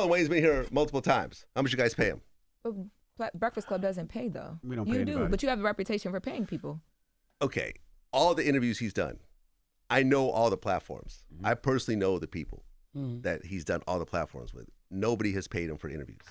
Marlon Wayans been here multiple times. How much you guys pay him? But Breakfast Club doesn't pay, though. We don't pay You anybody. do, but you have a reputation for paying people. Okay, all the interviews he's done, I know all the platforms. I personally know the people that he's done all the platforms with. Nobody has paid him for interviews,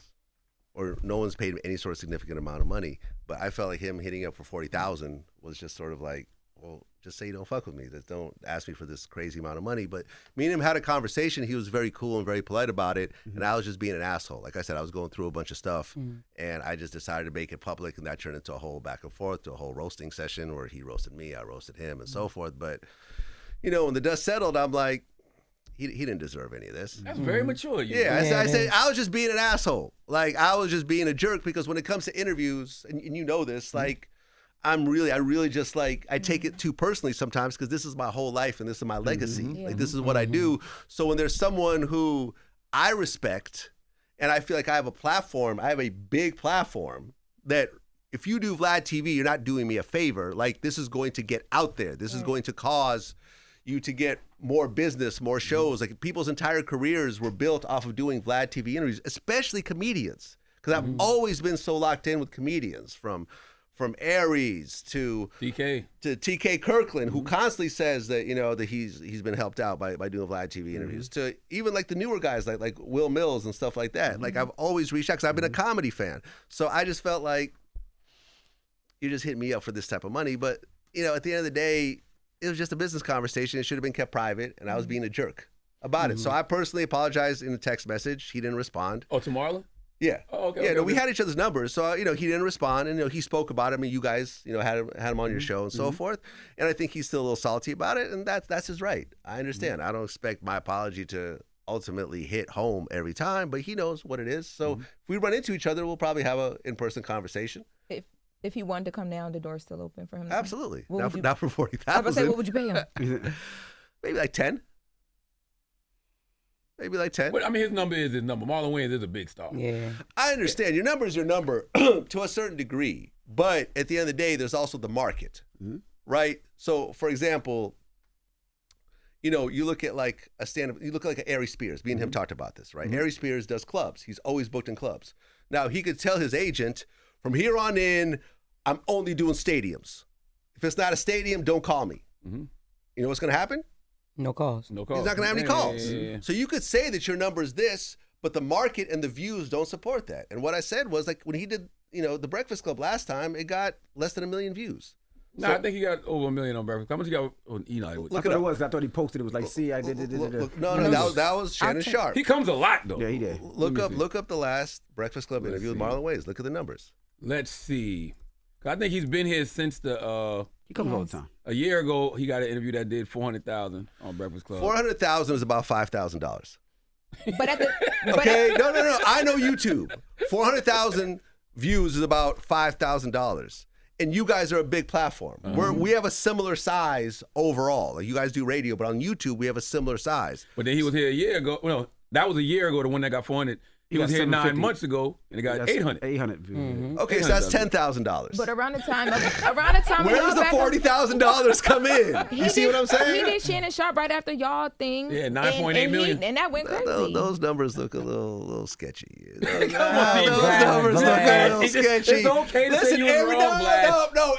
or no one's paid him any sort of significant amount of money. But I felt like him hitting up for $40,000 was just sort of like, well, just say you don't fuck with me. Just don't ask me for this crazy amount of money. But me and him had a conversation. He was very cool and very polite about it. And I was just being an asshole. Like I said, I was going through a bunch of stuff. And I just decided to make it public. And that turned into a whole back and forth, to a whole roasting session where he roasted me, I roasted him, and so forth. But, you know, when the dust settled, I'm like, he didn't deserve any of this. That's very mature. I said, I was just being an asshole. Like, I was just being a jerk, because when it comes to interviews, and you know this, like, I really just, like, I take it too personally sometimes, because this is my whole life and this is my legacy. Like, this is what I do. So when there's someone who I respect and I feel like I have a platform, I have a big platform, that if you do Vlad TV, you're not doing me a favor. Like, this is going to get out there. This is going to cause you to get more business, more shows. Like, people's entire careers were built off of doing Vlad TV interviews, especially comedians. Because I've always been so locked in with comedians, from Aries to TK Kirkland, who constantly says that, you know, that he's been helped out by doing Vlad TV interviews, to even like the newer guys like Will Mills and stuff like that. Like, I've always reached out, because I've been a comedy fan. So I just felt like, you just hit me up for this type of money. But, you know, at the end of the day, it was just a business conversation. It should have been kept private, and I was being a jerk about it. So I personally apologized in a text message. He didn't respond. Oh, to Marlon? Yeah. Oh, okay. Yeah, okay, we had each other's numbers, so, you know, he didn't respond, and, you know, he spoke about him, and you guys, you know, had him on your show and so forth. And I think he's still a little salty about it, and that's his right. I understand. I don't expect my apology to ultimately hit home every time, but he knows what it is. So if we run into each other, we'll probably have an in-person conversation. If he wanted to come down, the door's still open for him. Absolutely. Not Not for I was $40,000. about to say, what would you pay him? Maybe like 10. Maybe like 10. But I mean, his number is his number. Marlon Wayans is a big star. Yeah. I understand. Your number is your number to a certain degree. But at the end of the day, there's also the market, right? So, for example, you know, you look at like a stand-up, you look like an Ari Spears. Me and him talked about this, right? Ari Spears does clubs. He's always booked in clubs. Now, he could tell his agent, from here on in, I'm only doing stadiums. If it's not a stadium, don't call me. You know what's going to happen? No calls. No calls. He's not going to have any calls. Yeah. So you could say that your number is this, but the market and the views don't support that. And what I said was, like, when he did, you know, the Breakfast Club last time, it got less than 1 million views. No, I think he got over 1 million on Breakfast. How much he got on Eli? Look I it thought up. it was. I thought he posted it was like, see, I did. No, that was Shannon Sharp. He comes a lot, though. Yeah, he did. Look up the last Breakfast Club interview with Marlon Wayans. Look at the numbers. Let's see. I think he's been here since He comes all the time. a year ago. He got an interview that did 400,000 on Breakfast Club. 400,000 is about $5,000. But at the Okay, no. I know YouTube. 400,000 views is about $5,000. And you guys are a big platform. We have a similar size overall. Like, you guys do radio, but on YouTube we have a similar size. But then he was here a year ago. No, that was a year ago. The one that got 400. He was here 9 months ago, and it got 800. 800 views. Okay, so that's $10,000. but around the time when Where y'all does the back up- $40,000 come in? You see what I'm saying? He did Shannon Sharp right after y'all thing. Yeah, 9.8 million. And that went crazy. Those numbers look a little sketchy. Those Come on, numbers look a little It's sketchy. okay to say Listen, you was wrong, Vlad. no.